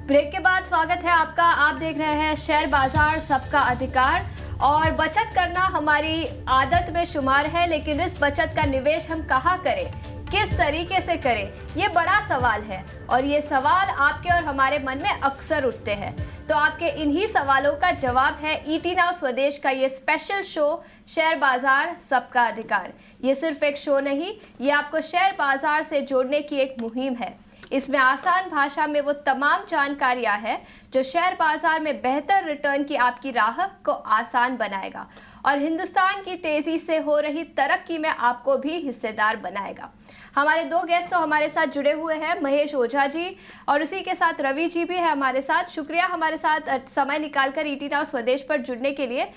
Break के बाद स्वागत है आपका। आप देख रहे हैं शेयर बाजार सबका अधिकार। और बचत करना हमारी आदत में शुमार है, लेकिन इस बचत का निवेश हम कहाँ करें, किस तरीके से करें, ये बड़ा सवाल है। और ये सवाल आपके और हमारे मन में अक्सर उठते हैं। तो आपके इन्हीं सवालों का जवाब है ईटी नाउ स्वदेश का ये स्पेशल शो शेयर बाजार सबका अधिकार। ये सिर्फ एक शो नहीं, ये आपको शेयर बाजार से जोड़ने की एक मुहिम है। इसमें आसान भाषा में वो तमाम जानकारियां हैं जो शेयर बाजार में बेहतर रिटर्न की आपकी राह को आसान बनाएगा और हिंदुस्तान की तेजी से हो रही तरक्की में आपको भी हिस्सेदार बनाएगा। हमारे दो गेस्ट तो हमारे साथ जुड़े हुए हैं, महेश ओझा जी और उसी के साथ रवि जी भी है हमारे साथ। शुक्रिया हमारे साथ समय निकालकर ईटी नाउ स्वदेश पर जुड़ने के लिए।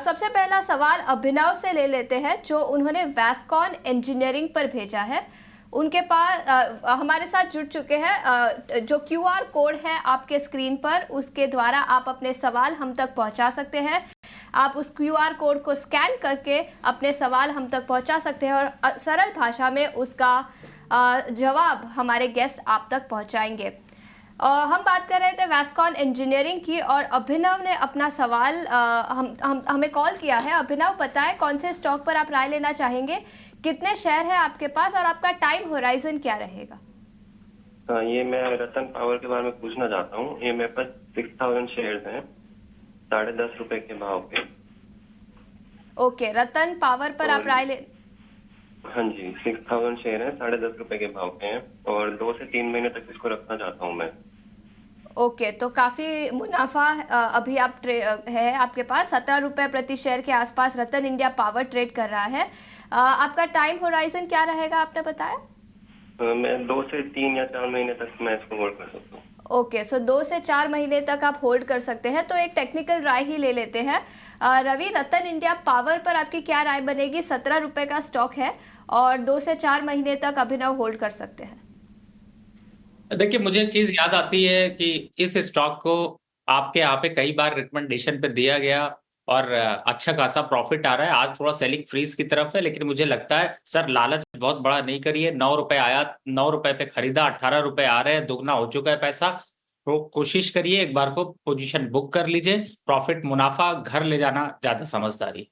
सबसे पहला सवाल अभिनव से ले लेते हैं, जो उन्होंने वैस्कॉन इंजीनियरिंग पर भेजा है। उनके पास हमारे साथ जुड़ चुके हैं। जो क्यूआर कोड है आपके स्क्रीन पर, उसके द्वारा आप अपने सवाल हम तक पहुंचा सकते हैं। आप उस क्यूआर कोड को स्कैन करके अपने सवाल हम तक पहुंचा सकते हैं और सरल भाषा में उसका जवाब हमारे गेस्ट आप तक पहुंचाएंगे। हम बात कर रहे थे वैस्कॉन इंजीनियरिंग की और अभिनव ने अपना सवाल हमें कॉल किया है। अभिनव, बताएं कौन से स्टॉक पर आप राय लेना चाहेंगे, कितने शेयर है आपके पास और आपका टाइम होराइजन क्या रहेगा? ये मैं रतन पावर के बारे में पूछना चाहता हूँ। ये मेरे पास 6000 शेयर्स हैं, 10.5 रुपए के भाव पे। ओके, रतन पावर पर आप राय ले। हाँ जी, 6000 शेयर हैं, 10.5 रुपए के भाव पे हैं और 2 से 3 महीने तक इसको रखना चाहता हूँ मैं। ओके, तो काफ़ी मुनाफा अभी आप है आपके पास 17 रुपए प्रति शेयर के आसपास रतन इंडिया पावर ट्रेड कर रहा है। आपका टाइम होराइजन क्या रहेगा, आपने बताया? मैं 2 से 3 या 4 महीने तक मैं इसको होल्ड कर सकता हूँ। ओके, सो 2 से 4 महीने तक आप होल्ड कर सकते हैं। तो एक टेक्निकल राय ही ले लेते हैं। रवि, रतन इंडिया पावर पर आपकी क्या राय बनेगी? 17 रुपए का स्टॉक है और 2 से 4 महीने तक अभिनव होल्ड कर सकते हैं। देखिए, मुझे एक चीज याद आती है कि इस स्टॉक को आपके यहाँ पे कई बार रिकमेंडेशन पे दिया गया और अच्छा खासा प्रॉफिट आ रहा है। आज थोड़ा सेलिंग फ्रीज की तरफ है, लेकिन मुझे लगता है सर लालच बहुत बड़ा नहीं करिए। 9 रुपए आया, 9 रुपए पे खरीदा, 18 रुपए आ रहे हैं, दुगना हो चुका है पैसा। तो कोशिश करिए एक बार को पोजीशन बुक कर लीजिए। प्रॉफिट मुनाफा घर ले जाना ज्यादा समझदारी।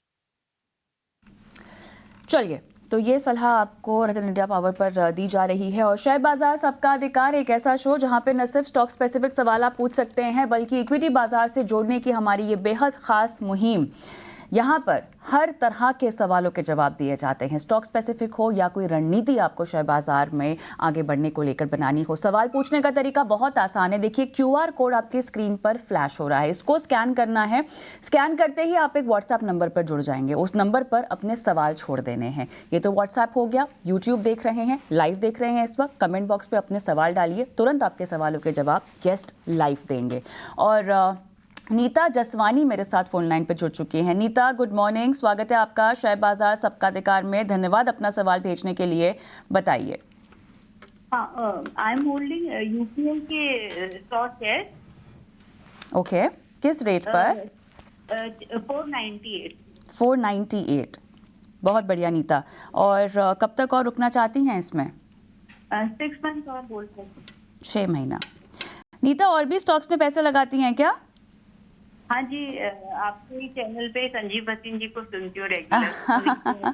चलिए, तो ये सलाह आपको रतन इंडिया पावर पर दी जा रही है। और शेयर बाजार सबका अधिकार एक ऐसा शो जहां पे न सिर्फ स्टॉक स्पेसिफिक सवाल आप पूछ सकते हैं, बल्कि इक्विटी बाजार से जोड़ने की हमारी ये बेहद खास मुहिम, यहाँ पर हर तरह के सवालों के जवाब दिए जाते हैं। स्टॉक स्पेसिफिक हो या कोई रणनीति आपको शेयर बाजार में आगे बढ़ने को लेकर बनानी हो। सवाल पूछने का तरीका बहुत आसान है। देखिए, क्यूआर कोड आपकी स्क्रीन पर फ्लैश हो रहा है, इसको स्कैन करना है। स्कैन करते ही आप एक व्हाट्सएप नंबर पर जुड़ जाएंगे। उस नंबर पर अपने सवाल छोड़ देने हैं। ये तो व्हाट्सएप हो गया। यूट्यूब देख रहे हैं, लाइव देख रहे हैं इस वक्त, कमेंट बॉक्स पर अपने सवाल डालिए, तुरंत आपके सवालों के जवाब गेस्ट लाइव देंगे। और नीता जसवानी मेरे साथ फोन लाइन पर जुड़ चुकी हैं। नीता, गुड मॉर्निंग, स्वागत है आपका शेयर बाजार सबका अधिकार में। धन्यवाद अपना सवाल भेजने के लिए, बताइए। आई एम होल्डिंग यूपीएल के स्टॉक है। ओके, किस रेट पर? 498। 498, बहुत बढ़िया नीता। और कब तक और रुकना चाहती हैं इसमें? 6 मंथ और होल्ड कर। 6 महीना। नीता, और भी स्टॉक्स में पैसे लगाती हैं क्या? हाँ जी, आपके ही चैनल पे संजीव भसीन जी को सुनती हूँ रेगुलर।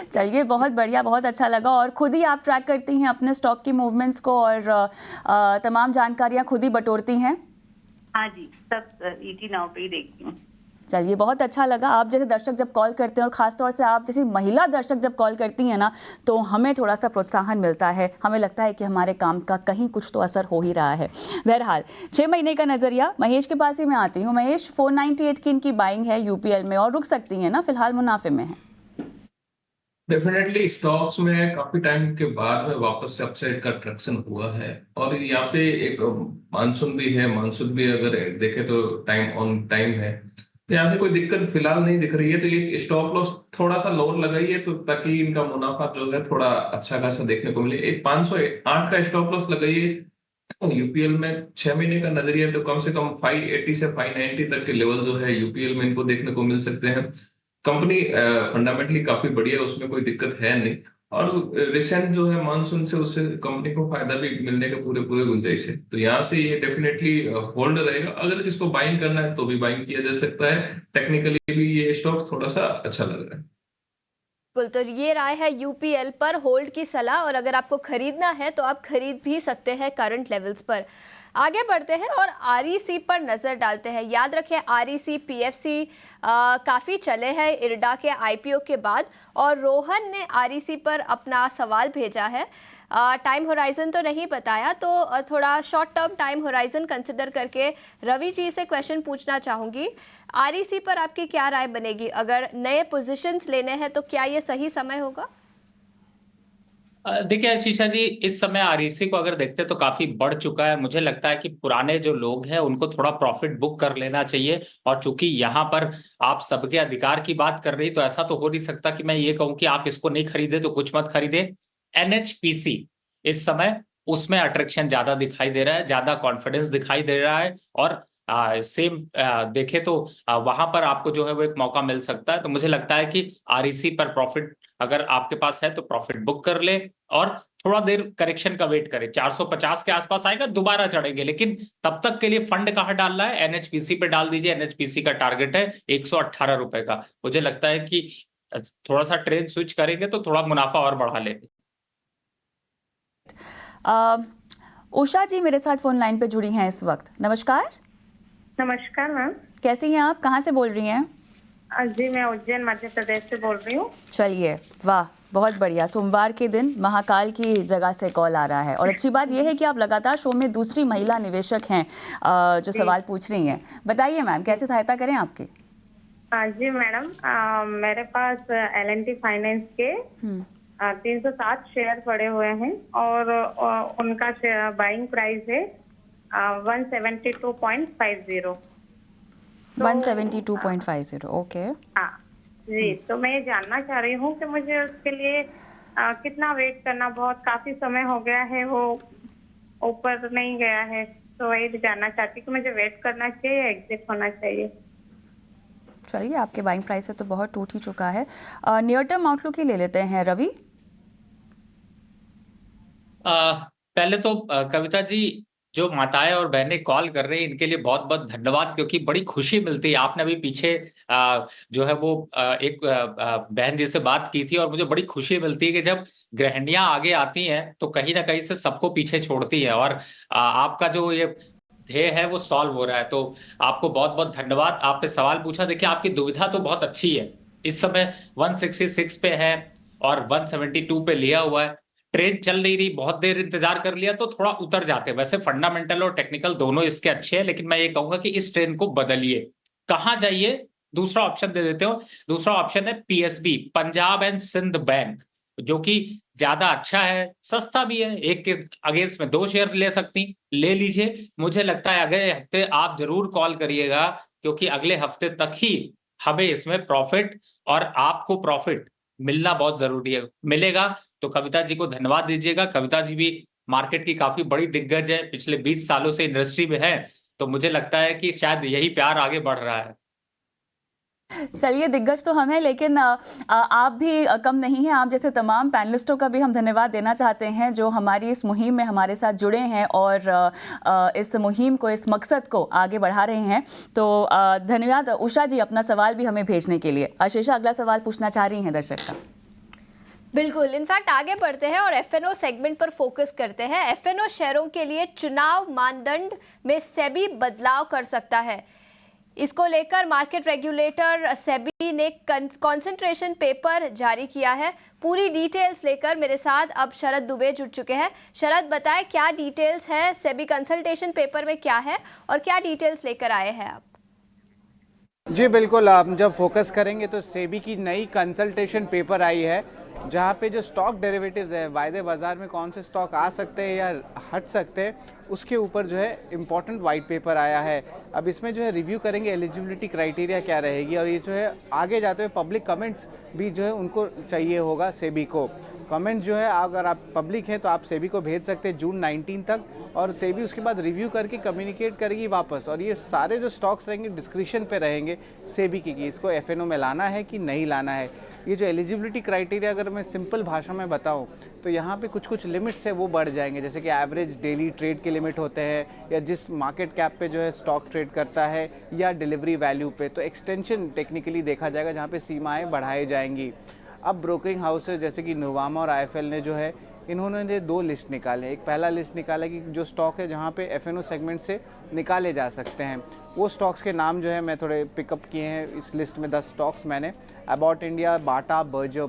चलिए, बहुत बढ़िया, बहुत अच्छा लगा। और खुद ही आप ट्रैक करती हैं अपने स्टॉक की मूवमेंट्स को और तमाम जानकारियाँ खुद ही बटोरती हैं? हाँ जी, सब ईटी नाउ पे ही देखती हूँ। चलिए, बहुत अच्छा लगा। आप जैसे दर्शक जब कॉल करते हैं और ख़ासतौर से आप जैसी महिला दर्शक जब कॉल करती हैं ना, तो हमें थोड़ा सा प्रोत्साहन मिलता है। हमें लगता है कि हमारे काम का कहीं कुछ तो असर हो ही रहा है। बहरहाल, 6 महीने का नज़रिया, महेश के पास ही मैं आती हूँ। महेश, 498 की इनकी बाइंग है यूपीएल में और रुक सकती हैं ना, फिलहाल मुनाफे में है? डेफिनेटली स्टॉक्स में काफी टाइम के बाद में वापस से अपसाइड का ट्रैक्शन हुआ है और यहाँ पे एक मानसून भी है। मानसून भी अगर देखे तो टाइम ऑन टाइम है, तो यहाँ से कोई दिक्कत फिलहाल नहीं दिख रही है। तो ये स्टॉप लॉस थोड़ा सा लोअर लगाइए तो ताकि इनका मुनाफा जो है थोड़ा अच्छा खासा देखने को मिले। एक 508 का स्टॉप लॉस लगाइए। यूपीएल में 6 महीने का नजरिया तो कम से कम 580 से 590 तक के लेवल जो है यूपीएल में इनको देखने को मिल सकते हैं। कंपनी फंडामेंटली काफी बढ़िया है, उसमें कोई दिक्कत है नहीं। और रिसेंट जो है मानसून से उससे कंपनी को फायदा भी मिलने के पूरे पूरे गुंजाइश है। तो यहाँ से ये डेफिनेटली होल्ड रहेगा। अगर इसको बाइंग करना है तो भी बाइंग किया जा सकता है। टेक्निकली भी ये स्टॉक थोड़ा सा अच्छा लग रहा है। बिल्कुल, तो ये राय है यूपीएल पर होल्ड की सलाह, और अगर आपको खरीदना है तो आप खरीद भी सकते हैं करंट लेवल्स पर। आगे बढ़ते हैं और आरईसी पर नज़र डालते हैं। याद रखें, आरईसी पीएफसी काफ़ी चले हैं इरडा के आईपीओ के बाद, और रोहन ने आरईसी पर अपना सवाल भेजा है। टाइम होराइजन तो नहीं बताया, तो थोड़ा short term time horizon consider करके रवि जी से क्वेश्चन पूछना चाहूँगी। आरईसी पर आपकी क्या राय बनेगी? अगर नए पोजीशंस लेने हैं तो क्या ये सही समय होगा? देखिए शीशा जी, इस समय आरईसी को अगर देखते तो काफी बढ़ चुका है। मुझे लगता है कि पुराने जो लोग हैं उनको थोड़ा प्रॉफिट बुक कर लेना चाहिए। और चूंकि यहाँ पर आप सबके अधिकार की बात कर रही, तो ऐसा तो हो नहीं सकता कि मैं ये कहूँ कि आप इसको नहीं खरीदे तो कुछ मत खरीदे। एनएचपीसी इस समय उसमें अट्रैक्शन ज्यादा दिखाई दे रहा है, ज्यादा कॉन्फिडेंस दिखाई दे रहा है, और सेम देखे तो वहां पर आपको जो है वो एक मौका मिल सकता है। तो मुझे लगता है कि आरईसी पर प्रॉफिट अगर आपके पास है तो प्रॉफिट बुक कर ले, और थोड़ा देर करेक्शन का वेट करें। 450 के आसपास आएगा, दोबारा चढ़ेंगे, लेकिन तब तक के लिए फंड कहाँ डालना है? एनएचपीसी पे डाल दीजिए। एनएचपीसी का टारगेट है 118 रुपए का। मुझे लगता है कि थोड़ा सा ट्रेंड स्विच करेंगे तो थोड़ा मुनाफा और बढ़ा लेंगे। उषा जी मेरे साथ फोन लाइन पे जुड़ी हैं इस वक्त। नमस्कार। नमस्कार मैम। कैसी हैं आप? कहाँ से बोल रही हैं? जी मैं उज्जैन मध्य प्रदेश से बोल रही हूँ। चलिए, वाह, बहुत बढ़िया। सोमवार के दिन महाकाल की जगह से कॉल आ रहा है, और अच्छी बात यह है कि आप लगातार शो में दूसरी महिला निवेशक हैं जो सवाल पूछ रही हैं। बताइए मैम, कैसे सहायता करें आपकी? जी मैडम, मेरे पास एल&टी फाइनेंस के 307 शेयर पड़े हुए हैं, और उनका बाइंग प्राइस है 172.50। 172.50, ओके। हाँ जी, तो मैं ये जानना चाह रही हूँ कि मुझे उसके लिए कितना वेट करना, बहुत काफी समय हो गया है, वो ऊपर नहीं गया है, तो वही जानना चाहती कि मुझे वेट करना चाहिए या एग्जिट होना चाहिए। चलिए, आपके बाइंग प्राइस से तो बहुत टूट ही चुका है। नियर टर्म आउटलुक ही ले लेते हैं रवि। पहले तो कविता जी, जो माताएं और बहनें कॉल कर रही हैं इनके लिए बहुत बहुत धन्यवाद, क्योंकि बड़ी खुशी मिलती है। आपने अभी पीछे जो है वो एक बहन जी से बात की थी, और मुझे बड़ी खुशी मिलती है कि जब गृहिणियां आगे आती हैं तो कहीं ना कहीं से सबको पीछे छोड़ती है, और आपका जो ये ध्येय है वो सॉल्व हो रहा है। तो आपको बहुत बहुत धन्यवाद। आपने सवाल पूछा, देखिए आपकी दुविधा तो बहुत अच्छी है। इस समय 166 पे है और 172 पे लिया हुआ है। ट्रेड चल नहीं रही, बहुत देर इंतजार कर लिया तो थोड़ा उतर जाते हैं। वैसे फंडामेंटल और टेक्निकल दोनों इसके अच्छे हैं, लेकिन मैं ये कहूंगा कि इस ट्रेंड को बदलिए। कहाँ जाइए? दूसरा ऑप्शन दे देते हो। दूसरा ऑप्शन है PSB, Punjab and Sind Bank, जो कि ज्यादा अच्छा है, सस्ता भी है। एक के अगेंस्ट में 2 शेयर ले सकती, ले लीजिए। मुझे लगता है अगले हफ्ते आप जरूर कॉल करिएगा, क्योंकि अगले हफ्ते तक ही हमें इसमें प्रॉफिट और आपको प्रॉफिट मिलना बहुत जरूरी है। मिलेगा तो कविता जी को धन्यवाद दीजिएगा। कविता जी भी मार्केट की काफी बड़ी दिग्गज है, पिछले 20 सालों से इंडस्ट्री में है, तो मुझे लगता है कि शायद यही प्यार आगे बढ़ रहा है। चलिए, दिग्गज तो हम हैं, लेकिन आप भी कम नहीं हैं। आप जैसे तमाम पैनलिस्टों का भी हम धन्यवाद देना चाहते हैं जो हमारी इस मुहिम में हमारे साथ जुड़े हैं और इस मुहिम को, इस मकसद को आगे बढ़ा रहे हैं। तो धन्यवाद उषा जी, अपना सवाल भी हमें भेजने के लिए। आशीषा, अगला सवाल पूछना चाह रही हैं दर्शक का। बिल्कुल, इनफैक्ट आगे बढ़ते हैं और एफएनओ सेगमेंट पर फोकस करते हैं। एफएनओ शेयरों के लिए चुनाव मानदंड में सेबी बदलाव कर सकता है। इसको लेकर मार्केट रेगुलेटर सेबी ने कंसंट्रेशन पेपर जारी किया है। पूरी डिटेल्स लेकर मेरे साथ अब शरद दुबे जुड़ चुके हैं। शरद, बताएं क्या डिटेल्स है, सेबी कंसल्टेशन पेपर में क्या है और क्या डिटेल्स लेकर आए हैं आप? जी बिल्कुल, आप जब फोकस करेंगे तो सेबी की नई कंसल्टेशन पेपर आई है, जहाँ पे जो स्टॉक डेरिवेटिव्स है, वायदे बाजार में कौन से स्टॉक आ सकते हैं या हट सकते हैं, उसके ऊपर जो है इम्पोर्टेंट वाइट पेपर आया है। अब इसमें जो है रिव्यू करेंगे एलिजिबिलिटी क्राइटेरिया क्या रहेगी, और ये जो है आगे जाते हुए पब्लिक कमेंट्स भी जो है उनको चाहिए होगा सेबी को। कमेंट जो है अगर आप पब्लिक हैं तो आप सेबी को भेज सकते हैं जून 19 तक, और सेबी उसके बाद रिव्यू करके कम्युनिकेट करेगी वापस। और ये सारे जो स्टॉक्स रहेंगे डिस्क्रिप्शन पे रहेंगे सेबी की कि इसको एफएनओ में लाना है कि नहीं लाना है। ये जो एलिजिबिलिटी क्राइटेरिया अगर मैं सिंपल भाषा में बताऊं तो यहाँ पे कुछ कुछ लिमिट्स है वो बढ़ जाएंगे, जैसे कि एवरेज डेली ट्रेड के लिमिट होते हैं या जिस मार्केट कैप पे जो है स्टॉक ट्रेड करता है या डिलीवरी वैल्यू पे, तो एक्सटेंशन टेक्निकली देखा जाएगा जहाँ पे सीमाएँ बढ़ाई जाएंगी। अब ब्रोकिंग हाउसेज जैसे कि नोवामा और आईएफएल ने जो है इन्होंने 2 लिस्ट निकाले। एक पहला लिस्ट निकाला कि जो स्टॉक है जहाँ पे एफएनओ सेगमेंट से निकाले जा सकते हैं, वो स्टॉक्स के नाम जो है मैं थोड़े पिकअप किए हैं इस लिस्ट में। 10 स्टॉक्स मैंने Abbott India, Bata, Berger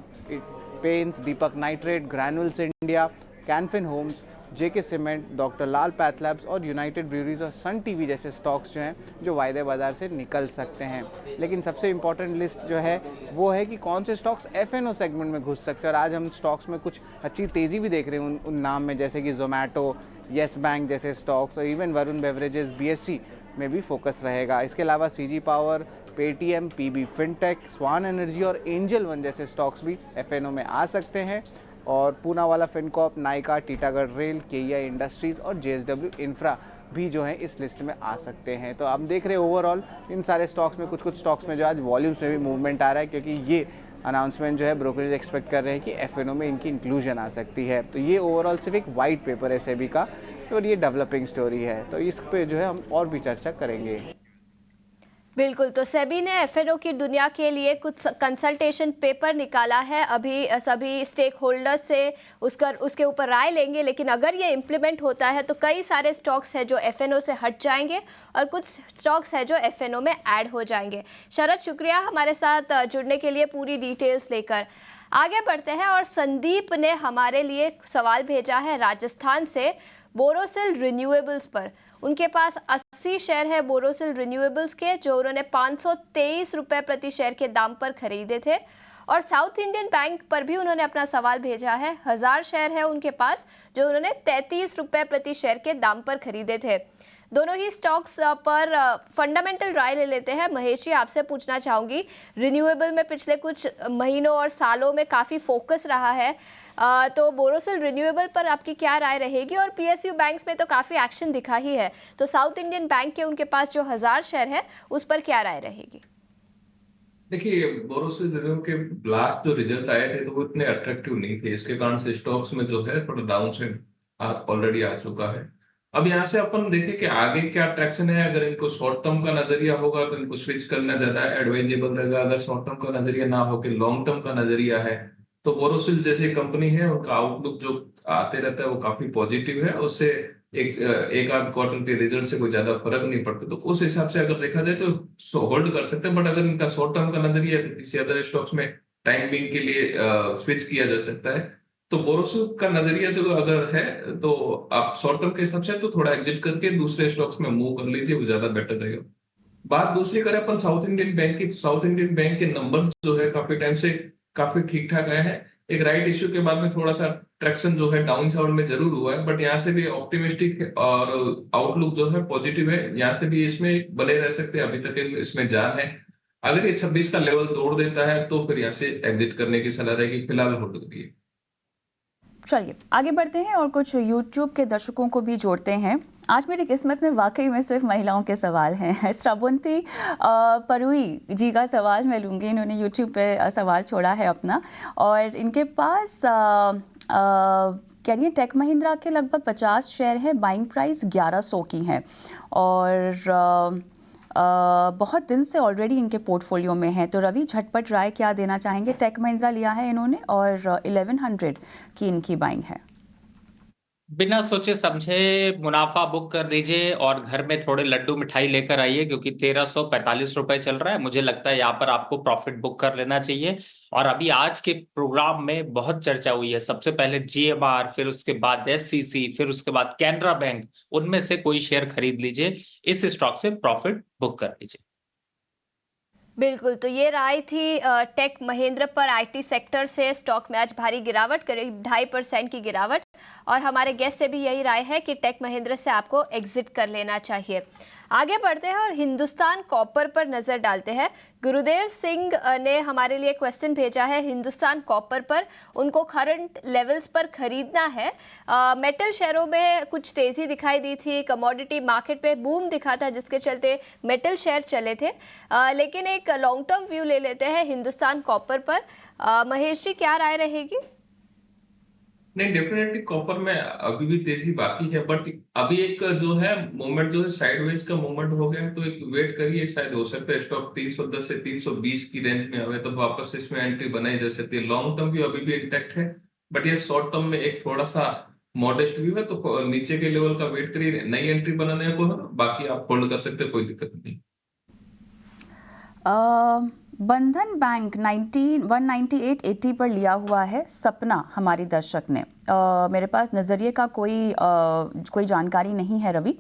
Paints, Deepak Nitrite, Granules India, Canfin Homes, JK Cement, doctor Lal PathLabs और यूनाइटेड ब्रूअरीज और सन टीवी जैसे स्टॉक्स जो हैं जो वायदे बाजार से निकल सकते हैं। लेकिन सबसे इम्पॉर्टेंट लिस्ट जो है वो है कि कौन से स्टॉक्स एफएनओ सेगमेंट में घुस सकते हैं। और आज हम स्टॉक्स में कुछ अच्छी तेज़ी भी देख रहे हैं उन नाम में, जैसे कि जोमेटो, येस बैंक जैसे स्टॉक्स और इवन वरुण बेवरेजेस बीएससी में भी फोकस रहेगा। इसके अलावा CG Power, Paytm, PB Fintech, Swan Energy और एंजल वन जैसे स्टॉक्स भी एफएनओ में आ सकते हैं। और Poonawalla Fincorp, Nykaa, Titagarh Rail, KEI Industries और जेएसडब्ल्यू इंफ्रा भी जो है इस लिस्ट में आ सकते हैं। तो आप देख रहे हैं ओवरऑल इन सारे स्टॉक्स में कुछ स्टॉक्स में जो आज वॉल्यूम्स में भी मूवमेंट आ रहा है, क्योंकि ये अनाउंसमेंट जो है ब्रोकरेज एक्सपेक्ट कर रहे हैं कि एफएनओ में इनकी इंक्लूजन आ सकती है। तो ये ओवरऑल सिर्फ एक वाइट पेपर है सेबी का, तो ये डेवलपिंग स्टोरी है, तो इस पे जो है हम और भी चर्चा करेंगे। बिल्कुल, तो सेबी ने एफएनओ की दुनिया के लिए कुछ कंसल्टेशन पेपर निकाला है। अभी सभी स्टेक होल्डर्स से उसके ऊपर राय लेंगे, लेकिन अगर ये इम्प्लीमेंट होता है तो कई सारे स्टॉक्स हैं जो एफएनओ से हट जाएंगे और कुछ स्टॉक्स हैं जो एफएनओ में ऐड हो जाएंगे। शरद, शुक्रिया हमारे साथ जुड़ने के लिए, पूरी डिटेल्स लेकर। आगे बढ़ते हैं और संदीप ने हमारे लिए सवाल भेजा है राजस्थान से बोरोसिल रिन्यूएबल्स पर। उनके पास 80 शेयर है बोरोसिल रिन्यूएबल्स के, जो उन्होंने 523 रुपये प्रति शेयर के दाम पर खरीदे थे। और साउथ इंडियन बैंक पर भी उन्होंने अपना सवाल भेजा है। 1000 शेयर है उनके पास, जो उन्होंने 33 रुपये प्रति शेयर के दाम पर खरीदे थे। दोनों ही स्टॉक्स पर फंडामेंटल राय ले लेते हैं। महेश जी, आपसे पूछना चाहूँगी, रिन्यूएबल में पिछले कुछ महीनों और सालों में काफ़ी फोकस रहा है, तो बोरोसिल रिन्यूएबल पर आपकी क्या राय रहेगी? और पीएसयू बैंक्स में तो काफ़ी एक्शन दिखा ही है, तो साउथ इंडियन बैंक के उनके पास जो 1000 शेयर है उस पर क्या राय रहेगी? देखिए, बोरोसिल रिन्यू के लास्ट जो रिजल्ट आए थे तो वो इतने अट्रैक्टिव नहीं थे, इसके कारण से स्टॉक्स में जो है थोड़ा डाउन साइड ऑलरेडी आ चुका है। अब यहाँ से अपन देखें कि आगे क्या ट्रैक्शन है। अगर इनको शॉर्ट टर्म का नजरिया होगा तो इनको स्विच करना ज्यादा एडवाइजेबल रहेगा। अगर शॉर्ट टर्म का नजरिया ना हो कि लॉन्ग टर्म का नजरिया है, तो बोरोसिल जैसी कंपनी है उनका आउटलुक जो आते रहता है वो काफी पॉजिटिव है। उससे एक आध क्वार्टर के रिजल्ट से कोई ज्यादा फर्क नहीं पड़ता, तो उस हिसाब से अगर देखा जाए तो होल्ड कर सकते हैं। बट अगर इनका शॉर्ट टर्म का नजरिया है तो किसी अदर स्टॉक्स में टाइम बिंग के लिए स्विच किया जा सकता है। तो बोरोसिल का नजरिया जो अगर है तो आप शॉर्ट टर्म के हिसाब से तो थोड़ा एग्जिट करके दूसरे स्टॉक्स में मूव कर लीजिए, वो ज्यादा बेटर रहेगा। बात दूसरी करें अपन साउथ इंडियन बैंक की, साउथ इंडियन बैंक के नंबर्स जो है काफी टाइम से काफी ठीक ठाक आए हैं। एक राइट इश्यू के बाद में थोड़ा सा ट्रैक्शन जो है डाउन साइड में जरूर हुआ है, बट यहाँ से भी ऑप्टिमिस्टिक और आउटलुक जो है पॉजिटिव है। यहाँ से भी इसमें बने रह सकते हैं, अभी तक इसमें जान है। अगर ये 26 का लेवल तोड़ देता है तो फिर यहाँ से एग्जिट करने की सलाह रहेगी, फिलहाल होल्ड करिए। चलिए आगे बढ़ते हैं और कुछ YouTube के दर्शकों को भी जोड़ते हैं। आज मेरी किस्मत में वाकई में सिर्फ महिलाओं के सवाल हैं। श्रावंती परुई जी का सवाल मैं लूँगी। इन्होंने YouTube पे सवाल छोड़ा है अपना, और इनके पास करिए टेक महिंद्रा के लगभग 50 शेयर हैं, बाइंग प्राइस 1100 की है, और बहुत दिन से ऑलरेडी इनके पोर्टफोलियो में है। तो रवि, झटपट राय क्या देना चाहेंगे? टेक महिंद्रा लिया है इन्होंने और 1100 की इनकी बाइंग है। बिना सोचे समझे मुनाफा बुक कर लीजिए और घर में थोड़े लड्डू मिठाई लेकर आइए, क्योंकि 1345 रुपए चल रहा है। मुझे लगता है यहाँ पर आपको प्रॉफिट बुक कर लेना चाहिए। और अभी आज के प्रोग्राम में बहुत चर्चा हुई है, सबसे पहले जीएमआर, फिर उसके बाद एससीसी, फिर उसके बाद कैनरा बैंक, उनमें से कोई शेयर खरीद लीजिए, इस स्टॉक से प्रॉफिट बुक कर लीजिए। बिल्कुल, तो ये राय थी टेक महिंद्रा पर। आईटी सेक्टर से स्टॉक में आज भारी गिरावट, करीब 2.5% की गिरावट। और हमारे गेस्ट से भी यही राय है कि टेक महिंद्रा से आपको एग्जिट कर लेना चाहिए। आगे बढ़ते हैं और हिंदुस्तान कॉपर पर नजर डालते हैं। गुरुदेव सिंह ने हमारे लिए क्वेश्चन भेजा है हिंदुस्तान कॉपर पर। उनको करंट लेवल्स पर खरीदना है। मेटल शेयरों में कुछ तेजी दिखाई दी थी, कमोडिटी मार्केट पे बूम दिखा था जिसके चलते मेटल शेयर चले थे, लेकिन एक लॉन्ग टर्म व्यू ले लेते हैं हिंदुस्तान कॉपर पर। महेश जी, क्या राय रहेगी? नहीं, डेफिनेटली कॉपर में अभी भी तेजी बाकी है, बट अभी एक जो है मूवमेंट जो है साइडवेज का मूवमेंट हो गया है, तो एक वेट करिए, शायद हो सकता है स्टॉक 310 से 320 की रेंज में आवे तो वापस इसमें एंट्री बनाई जा सकती है। लॉन्ग टर्म भी अभी भी इंटैक्ट है, बट ये शॉर्ट टर्म में एक थोड़ा सा मॉडेस्ट व्यू है, तो नीचे के लेवल का वेट करिए, नई एंट्री बनाने को है, बाकी आप होल्ड कर सकते हैं, कोई दिक्कत नहीं। बंधन बैंक 198.80 पर लिया हुआ है सपना हमारी दर्शक ने। मेरे पास नज़रिए का कोई जानकारी नहीं है रवि,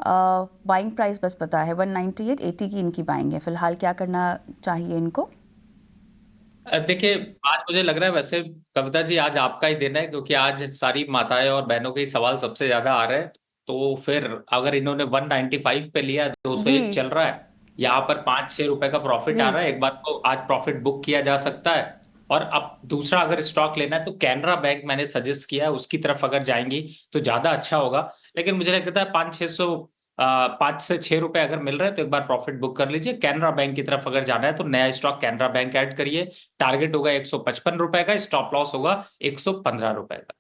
बाइंग प्राइस बस पता है 198.80 की इनकी बाइंग है। फिलहाल क्या करना चाहिए इनको? देखिए, आज मुझे लग रहा है, वैसे कविता जी आज आपका ही दिन है, क्योंकि आज सारी माताएं और बहनों के सवाल सबसे ज्यादा आ रहे हैं। तो फिर अगर इन्होंने 195 पे लिया, 201 चल रहा है, यहाँ पर 5-6 रुपए का प्रॉफिट आ रहा है, एक बार तो आज प्रॉफिट बुक किया जा सकता है। और अब दूसरा अगर स्टॉक लेना है तो कैनरा बैंक मैंने सजेस्ट किया है, उसकी तरफ अगर जाएंगी तो ज्यादा अच्छा होगा। लेकिन मुझे लगता है 5 से 6 रुपए अगर मिल रहे हैं तो एक बार प्रॉफिट बुक कर लीजिए। कैनरा बैंक की तरफ अगर जाना है तो नया स्टॉक कैनरा बैंक ऐड करिए। टारगेट होगा 155 रुपए का, स्टॉप लॉस होगा 115 रुपए का।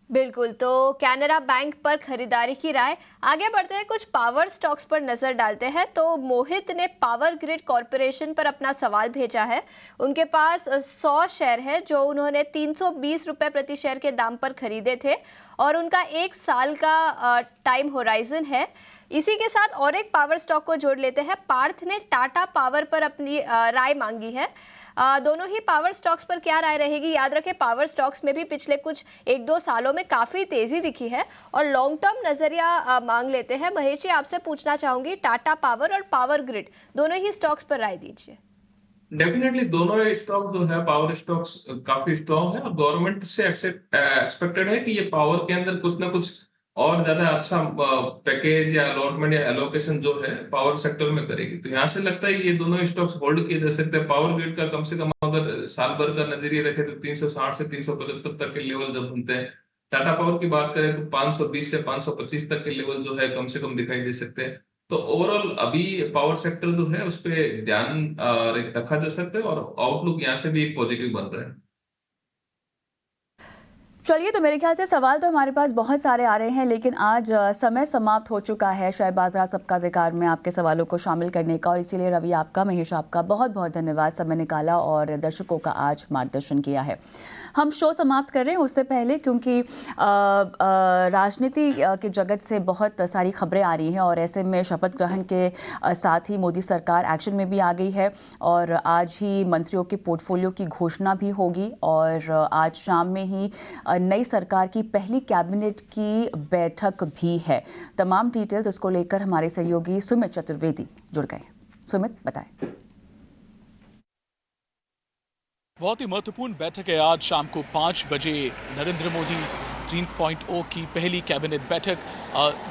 बिल्कुल, तो कैनरा बैंक पर खरीदारी की राय। आगे बढ़ते हैं, कुछ पावर स्टॉक्स पर नजर डालते हैं। तो मोहित ने पावर ग्रिड कॉरपोरेशन पर अपना सवाल भेजा है। उनके पास 100 शेयर है जो उन्होंने 320 रुपए प्रति शेयर के दाम पर खरीदे थे और उनका 1 साल का टाइम होराइजन है। इसी के साथ और एक पावर स्टॉक को जोड़ लेते हैं। पार्थ ने टाटा पावर पर अपनी राय मांगी है। दोनों ही पावर स्टॉक्स पर क्या राय रहेगी? याद रखें, पावर स्टॉक्स में भी पिछले कुछ 1-2 सालों में काफ़ी तेज़ी दिखी है और लॉन्ग टर्म नज़रिया मांग लेते हैं। महेश जी, आपसे पूछना चाहूंगी, टाटा पावर और पावर ग्रिड दोनों ही स्टॉक्स पर राय दीजिए। डेफिनेटली दोनों स्टॉक जो है पावर स्टॉक्स काफी स्ट्रॉन्ग है और गवर्नमेंट से एक्सपेक्टेड है कि ये पावर के अंदर कुछ ना कुछ और ज्यादा अच्छा पैकेज या अलॉटमेंट या एलोकेशन जो है पावर सेक्टर में करेगी। तो यहाँ से लगता है ये दोनों स्टॉक्स होल्ड किए जा सकते हैं। पावर ग्रिड का कम से कम अगर साल भर का नजरिया रखे तो 360 से 375 तक के लेवल जब बनते हैं। टाटा पावर की बात करें तो 520 से 525 तक के लेवल जो है कम से कम दिखाई दे सकते हैं। तो ओवरऑल अभी पावर सेक्टर जो है उस पर ध्यान रखा जा सकता है और आउटलुक यहाँ से भी एक पॉजिटिव बन रहा है। चलिए, तो मेरे ख्याल से सवाल तो हमारे पास बहुत सारे आ रहे हैं, लेकिन आज समय समाप्त हो चुका है शेयर बाजार सबका अधिकार में आपके सवालों को शामिल करने का, और इसीलिए रवि आपका, महेश आपका बहुत बहुत धन्यवाद, समय निकाला और दर्शकों का आज मार्गदर्शन किया है। हम शो समाप्त कर रहे हैं उससे पहले, क्योंकि राजनीति के जगत से बहुत सारी खबरें आ रही हैं और ऐसे में शपथ ग्रहण के साथ ही मोदी सरकार एक्शन में भी आ गई है और आज ही मंत्रियों के पोर्टफोलियो की घोषणा भी होगी और आज शाम में ही नई सरकार की पहली कैबिनेट की बैठक भी है। तमाम डिटेल्स इसको लेकर हमारे सहयोगी सुमित चतुर्वेदी जुड़ गए। सुमित, बताएं। बहुत ही महत्वपूर्ण बैठक है आज शाम को 5 बजे नरेंद्र मोदी 3.0 की पहली कैबिनेट बैठक।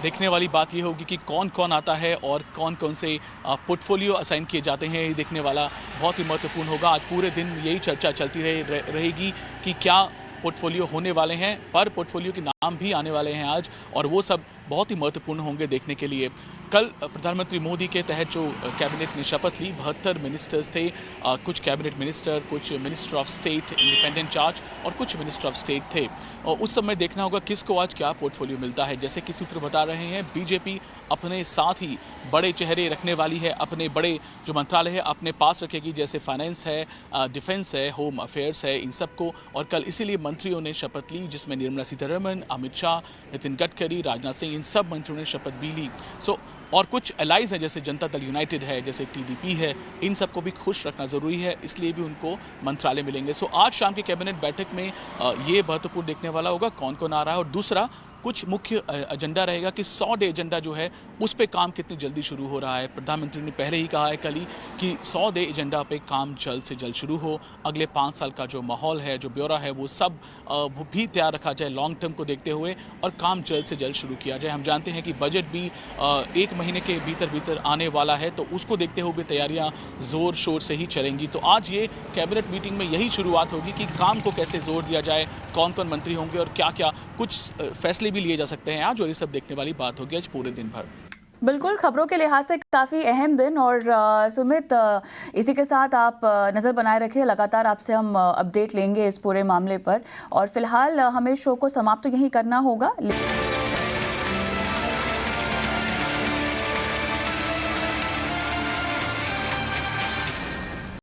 देखने वाली बात ये होगी कि कौन कौन आता है और कौन कौन से पोर्टफोलियो असाइन किए जाते हैं। ये देखने वाला बहुत ही महत्वपूर्ण होगा। आज पूरे दिन यही चर्चा चलती रहेगी कि क्या पोर्टफोलियो होने वाले हैं, पर पोर्टफोलियो के नाम भी आने वाले हैं आज, और वो सब बहुत ही महत्वपूर्ण होंगे देखने के लिए। कल प्रधानमंत्री मोदी के तहत जो कैबिनेट ने शपथ ली, 72 मिनिस्टर्स थे, कुछ कैबिनेट मिनिस्टर, कुछ minister of state independent charge और कुछ मिनिस्टर ऑफ स्टेट थे। और उस समय देखना होगा किसको आज क्या पोर्टफोलियो मिलता है। जैसे कि सूत्र बता रहे हैं, बीजेपी अपने साथ ही बड़े चेहरे रखने वाली है, अपने बड़े जो मंत्रालय है अपने पास रखेगी, जैसे फाइनेंस है, डिफेंस है, होम अफेयर्स है, इन सबको। और कल इसीलिए मंत्रियों ने शपथ ली, जिसमें निर्मला सीतारमण, अमित शाह, नितिन गडकरी, राजनाथ सिंह, इन सब मंत्रियों ने शपथ भी ली। और कुछ एलाइज हैं, जैसे जनता दल यूनाइटेड है, जैसे टीडीपी है, इन सबको भी खुश रखना ज़रूरी है, इसलिए भी उनको मंत्रालय मिलेंगे। आज शाम की कैबिनेट बैठक में ये महत्वपूर्ण देखने वाला होगा कौन कौन आ रहा है। और दूसरा, कुछ मुख्य एजेंडा रहेगा कि 100 डे एजेंडा जो है उस पे काम कितनी जल्दी शुरू हो रहा है। प्रधानमंत्री ने पहले ही कहा है कल ही कि 100 डे एजेंडा पे काम जल्द से जल्द शुरू हो। अगले 5 साल का जो माहौल है, जो ब्यौरा है, वो सब वो भी तैयार रखा जाए लॉन्ग टर्म को देखते हुए और काम जल्द से जल्द शुरू किया जाए। हम जानते हैं कि बजट भी 1 महीने के भीतर आने वाला है, तो उसको देखते हुए तैयारियां जोर शोर से ही चलेंगी। तो आज ये कैबिनेट मीटिंग में यही शुरुआत होगी कि काम को कैसे जोर दिया जाए, कौन कौन मंत्री होंगे और क्या क्या कुछ फैसले भी लिए जा सकते हैं आज, और ये सब देखने वाली बात होगी आज पूरे दिन भर। बिल्कुल, खबरों के लिहाज से काफ़ी अहम दिन। और सुमित, इसी के साथ आप नज़र बनाए रखिए, लगातार आपसे हम अपडेट लेंगे इस पूरे मामले पर। और फिलहाल हमें शो को समाप्त तो यहीं करना होगा।